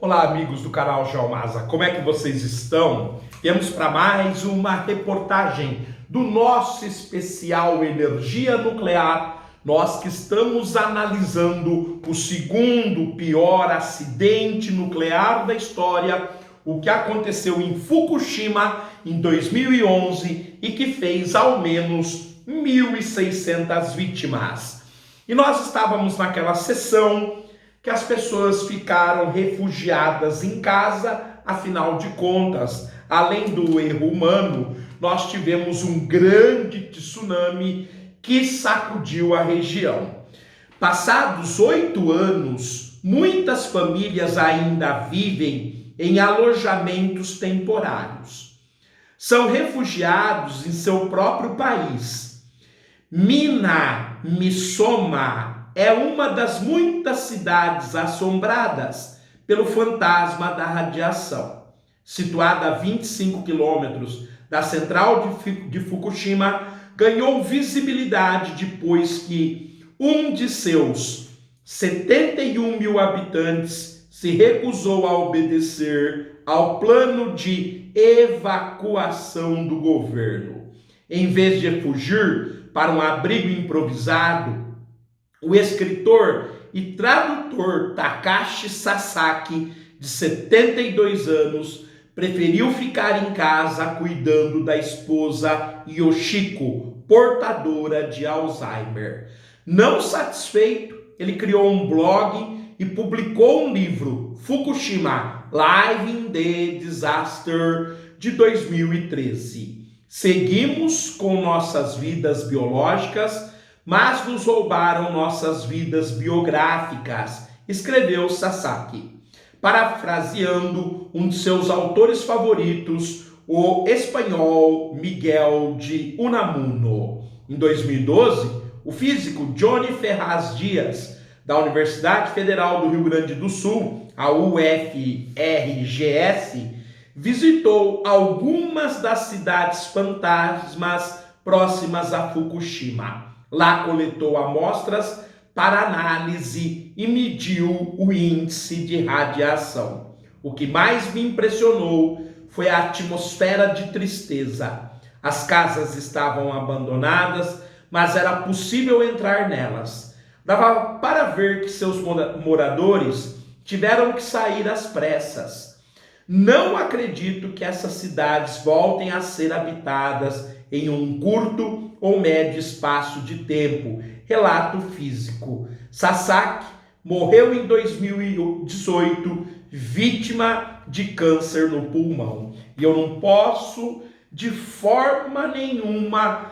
Olá, amigos do canal Geomasa, como é que vocês estão? Temos para mais uma reportagem do nosso especial Energia Nuclear. Nós que estamos analisando o segundo pior acidente nuclear da história, o que aconteceu em Fukushima em 2011 e que fez ao menos 1.600 vítimas. E nós estávamos naquela sessão que as pessoas ficaram refugiadas em casa, afinal de contas, além do erro humano, nós tivemos um grande tsunami que sacudiu a região. Passados 8 anos, muitas famílias ainda vivem em alojamentos temporários. São refugiados em seu próprio país. Minamisoma é uma das muitas cidades assombradas pelo fantasma da radiação. Situada a 25 quilômetros da central de Fukushima, ganhou visibilidade depois que um de seus 71 mil habitantes se recusou a obedecer ao plano de evacuação do governo. Em vez de fugir para um abrigo improvisado, o escritor e tradutor Takashi Sasaki, de 72 anos, preferiu ficar em casa cuidando da esposa Yoshiko, portadora de Alzheimer. Não satisfeito, ele criou um blog e publicou um livro, Fukushima, Live in the Disaster, de 2013. Seguimos com nossas vidas biológicas, mas nos roubaram nossas vidas biográficas, escreveu Sasaki, parafraseando um de seus autores favoritos, o espanhol Miguel de Unamuno. Em 2012, o físico Johnny Ferraz Dias, da Universidade Federal do Rio Grande do Sul, a UFRGS, visitou algumas das cidades fantasmas próximas a Fukushima. Lá coletou amostras para análise e mediu o índice de radiação. O que mais me impressionou foi a atmosfera de tristeza. As casas estavam abandonadas, mas era possível entrar nelas. Dava para ver que seus moradores tiveram que sair às pressas. Não acredito que essas cidades voltem a ser habitadas em um curto ou médio espaço de tempo. Relato físico. Sasaki morreu em 2018, vítima de câncer no pulmão. E eu não posso, de forma nenhuma,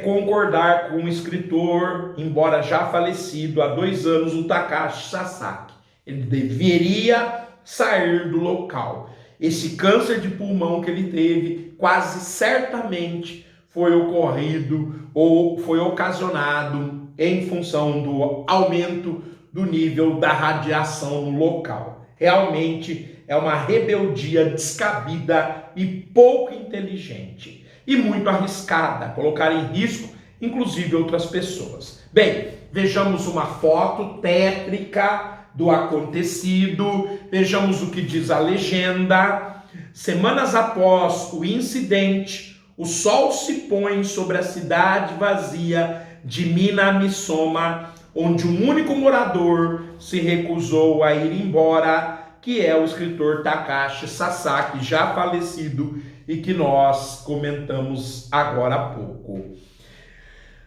concordar com o escritor, embora já falecido há 2 anos, o Takashi Sasaki. Ele deveria sair do local. Esse câncer de pulmão que ele teve, quase certamente foi ocorrido ou foi ocasionado em função do aumento do nível da radiação no local. Realmente é uma rebeldia descabida e pouco inteligente e muito arriscada, colocar em risco inclusive outras pessoas. Bem, vejamos uma foto tétrica do acontecido, vejamos o que diz a legenda. Semanas após o incidente, o sol se põe sobre a cidade vazia de Minamisoma, onde um único morador se recusou a ir embora, que é o escritor Takashi Sasaki, já falecido e que nós comentamos agora há pouco.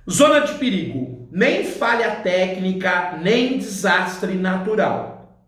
Zona de perigo, nem falha técnica, nem desastre natural.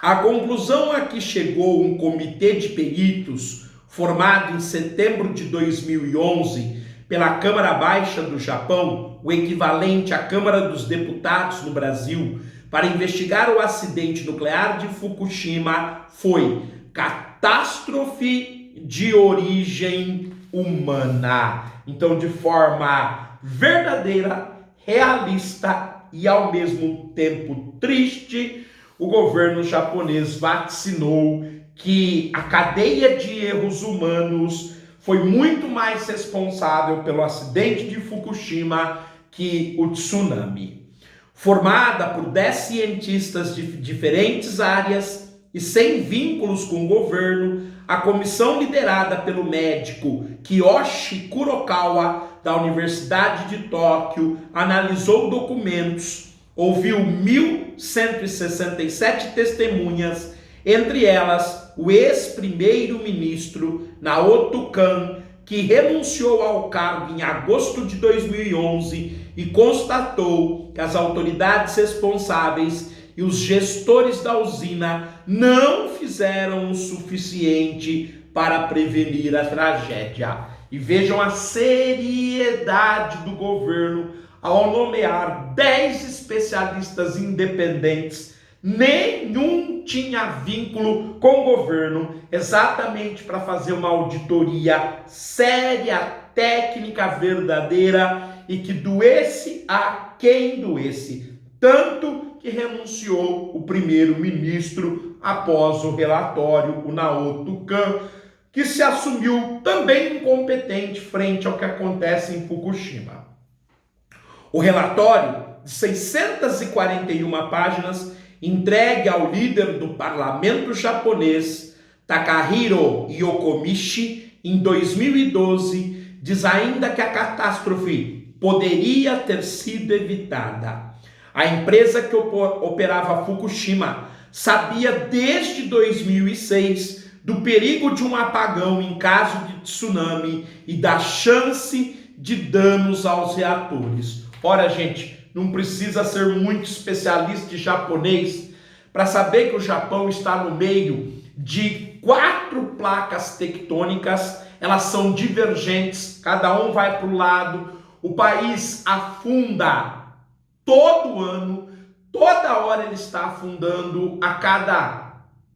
A conclusão a que chegou um comitê de peritos formado em setembro de 2011 pela Câmara Baixa do Japão, o equivalente à Câmara dos Deputados no Brasil, para investigar o acidente nuclear de Fukushima, foi catástrofe de origem humana. Então, de forma verdadeira, realista e ao mesmo tempo triste, o governo japonês vaticinou que a cadeia de erros humanos foi muito mais responsável pelo acidente de Fukushima que o tsunami. Formada por 10 cientistas de diferentes áreas, e sem vínculos com o governo, a comissão liderada pelo médico Kiyoshi Kurokawa, da Universidade de Tóquio, analisou documentos, ouviu 1.167 testemunhas, entre elas o ex-primeiro-ministro Naoto Kan, que renunciou ao cargo em agosto de 2011 e constatou que as autoridades responsáveis e os gestores da usina não fizeram o suficiente para prevenir a tragédia. E vejam a seriedade do governo ao nomear 10 especialistas independentes. Nenhum tinha vínculo com o governo, exatamente para fazer uma auditoria séria, técnica, verdadeira e que doesse a quem doesse. Tanto que renunciou o primeiro-ministro após o relatório, o Naoto Kan, que se assumiu também incompetente frente ao que acontece em Fukushima. O relatório, de 641 páginas, entregue ao líder do parlamento japonês, Takahiro Yokomichi, em 2012, diz ainda que a catástrofe poderia ter sido evitada. A empresa que operava Fukushima sabia desde 2006 do perigo de um apagão em caso de tsunami e da chance de danos aos reatores. Ora, gente, não precisa ser muito especialista em japonês para saber que o Japão está no meio de 4 placas tectônicas, elas são divergentes, cada um vai para o lado, o país afunda todo ano, toda hora ele está afundando, a cada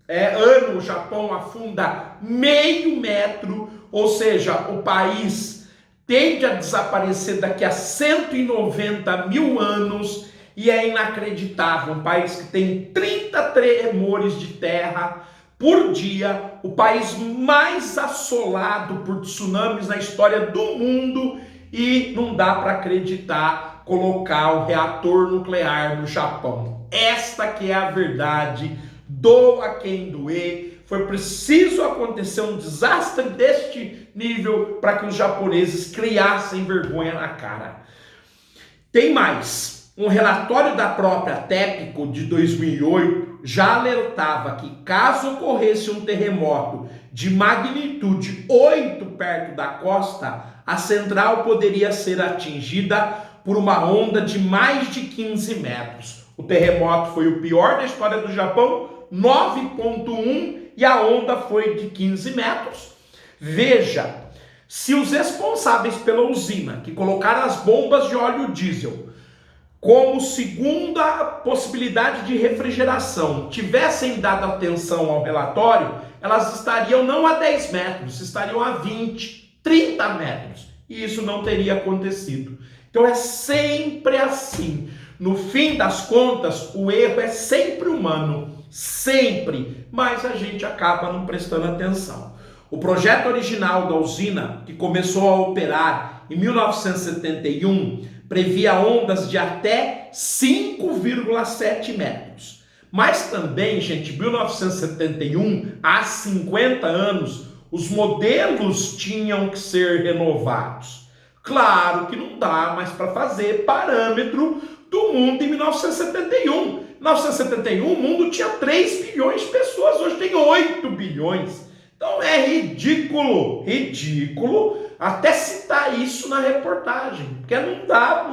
ano o Japão afunda meio metro, ou seja, o país tende a desaparecer daqui a 190 mil anos e é inacreditável. Um país que tem 30 tremores de terra por dia, o país mais assolado por tsunamis na história do mundo, e não dá para acreditar colocar o reator nuclear no Japão. Esta que é a verdade, doa quem doer. Foi preciso acontecer um desastre deste nível para que os japoneses criassem vergonha na cara. Tem mais. Um relatório da própria TEPCO de 2008 já alertava que caso ocorresse um terremoto de magnitude 8 perto da costa, a central poderia ser atingida por uma onda de mais de 15 metros. O terremoto foi o pior da história do Japão, 9,1, e a onda foi de 15 metros. Veja, se os responsáveis pela usina, que colocaram as bombas de óleo diesel como segunda possibilidade de refrigeração, tivessem dado atenção ao relatório, elas estariam não a 10 metros, estariam a 20, 30 metros. E isso não teria acontecido. Então é sempre assim. No fim das contas, o erro é sempre humano. Sempre. Mas a gente acaba não prestando atenção. O projeto original da usina, que começou a operar em 1971, previa ondas de até 5,7 metros. Mas também, gente, em 1971, há 50 anos, os modelos tinham que ser renovados. Claro que não dá mais para fazer parâmetro do mundo em 1971. Em 1971, o mundo tinha 3 bilhões de pessoas, hoje tem 8 bilhões. Então é ridículo, até citar isso na reportagem, porque não dá,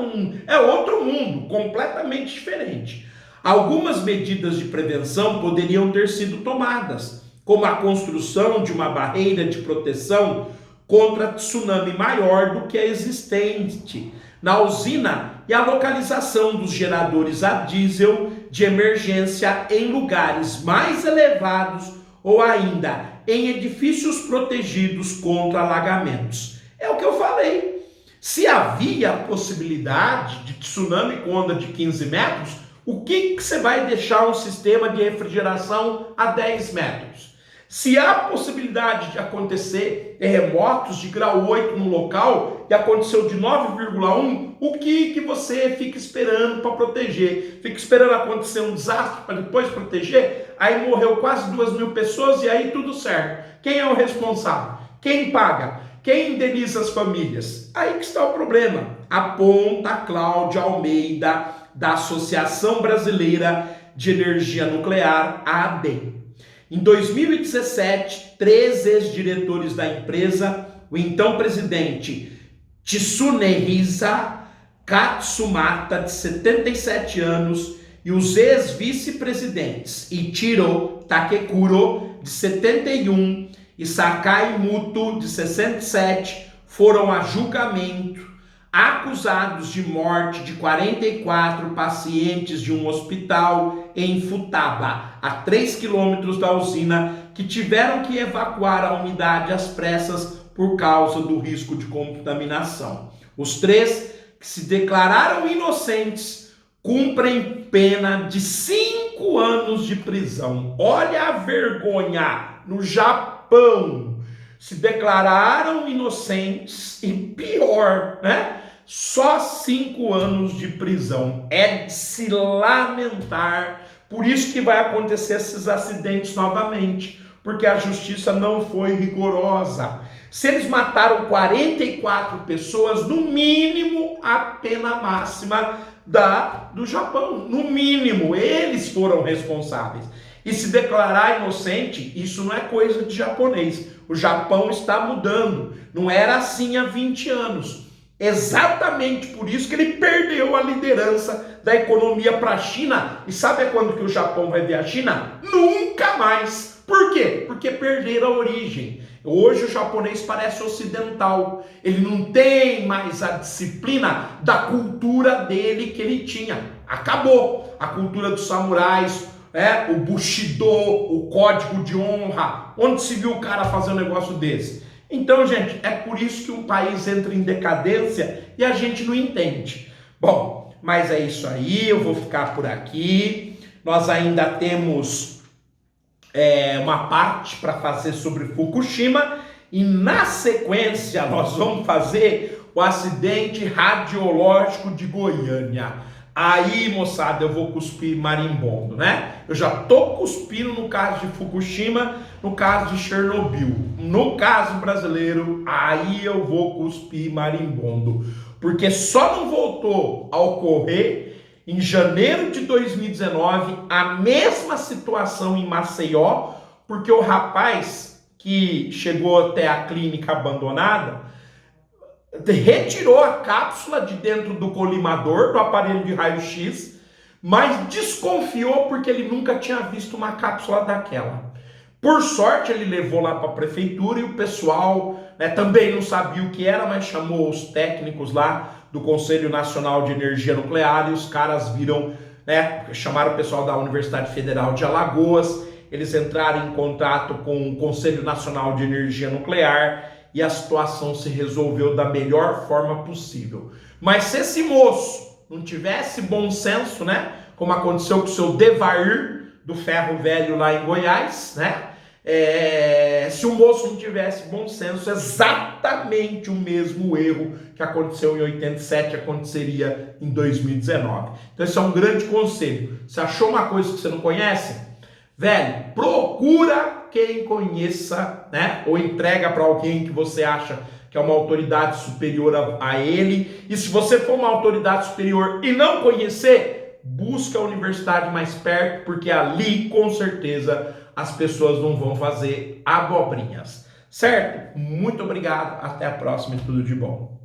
é outro mundo, completamente diferente. Algumas medidas de prevenção poderiam ter sido tomadas, como a construção de uma barreira de proteção contra tsunami maior do que a existente na usina e a localização dos geradores a diesel de emergência em lugares mais elevados ou ainda em edifícios protegidos contra alagamentos. É o que eu falei. Se havia a possibilidade de tsunami com onda de 15 metros, o que você vai deixar um sistema de refrigeração a 10 metros? Se há possibilidade de acontecer terremotos de grau 8 no local e aconteceu de 9,1, o que você fica esperando para proteger? Fica esperando acontecer um desastre para depois proteger? Aí morreu quase 2.000 pessoas e aí tudo certo. Quem é o responsável? Quem paga? Quem indeniza as famílias? Aí que está o problema. Aponta Cláudia Almeida, da Associação Brasileira de Energia Nuclear, AAB. Em 2017, 3 ex-diretores da empresa, o então presidente Tsunehisa Katsumata, de 77 anos, e os ex-vice-presidentes Ichiro Takekuro, de 71, e Sakai Muto, de 67, foram a julgamento, acusados de morte de 44 pacientes de um hospital em Futaba, a 3 quilômetros da usina, que tiveram que evacuar a unidade às pressas por causa do risco de contaminação. Os 3, que se declararam inocentes, cumprem pena de 5 anos de prisão. Olha a vergonha! No Japão, se declararam inocentes e pior, né? Só 5 anos de prisão. É de se lamentar. Por isso que vai acontecer esses acidentes novamente, porque a justiça não foi rigorosa. Se eles mataram 44 pessoas, no mínimo a pena máxima do Japão. No mínimo, eles foram responsáveis. E se declarar inocente, isso não é coisa de japonês. O Japão está mudando. Não era assim há 20 anos. Exatamente por isso que ele perdeu a liderança da economia para a China. E sabe quando que o Japão vai ver a China? Nunca mais. Por quê? Porque perderam a origem. Hoje o japonês parece ocidental. Ele não tem mais a disciplina da cultura dele que ele tinha. Acabou. A cultura dos samurais, o Bushido, o código de honra. Onde se viu o cara fazer um negócio desse? Então, gente, é por isso que um país entra em decadência e a gente não entende. Bom, mas é isso aí, eu vou ficar por aqui. Nós ainda temos uma parte para fazer sobre Fukushima e na sequência nós vamos fazer o acidente radiológico de Goiânia. Aí, moçada, eu vou cuspir marimbondo, né? Eu já tô cuspindo no caso de Fukushima, no caso de Chernobyl. No caso brasileiro, aí eu vou cuspir marimbondo. Porque só não voltou a ocorrer em janeiro de 2019 a mesma situação em Maceió, porque o rapaz que chegou até a clínica abandonada retirou a cápsula de dentro do colimador do aparelho de raio-x, mas desconfiou porque ele nunca tinha visto uma cápsula daquela. Por sorte, ele levou lá para a prefeitura e o pessoal também não sabia o que era, mas chamou os técnicos lá do Conselho Nacional de Energia Nuclear e os caras viram, chamaram o pessoal da Universidade Federal de Alagoas, eles entraram em contato com o Conselho Nacional de Energia Nuclear e a situação se resolveu da melhor forma possível. Mas se esse moço não tivesse bom senso, como aconteceu com o seu Devair do Ferro Velho lá em Goiás, se o moço não tivesse bom senso, exatamente o mesmo erro que aconteceu em 87 aconteceria em 2019. Então esse é um grande conselho. Você achou uma coisa que você não conhece? Velho, procura quem conheça, ou entrega para alguém que você acha que é uma autoridade superior a ele. E se você for uma autoridade superior e não conhecer, busca a universidade mais perto, porque ali, com certeza, as pessoas não vão fazer abobrinhas. Certo? Muito obrigado. Até a próxima e tudo de bom.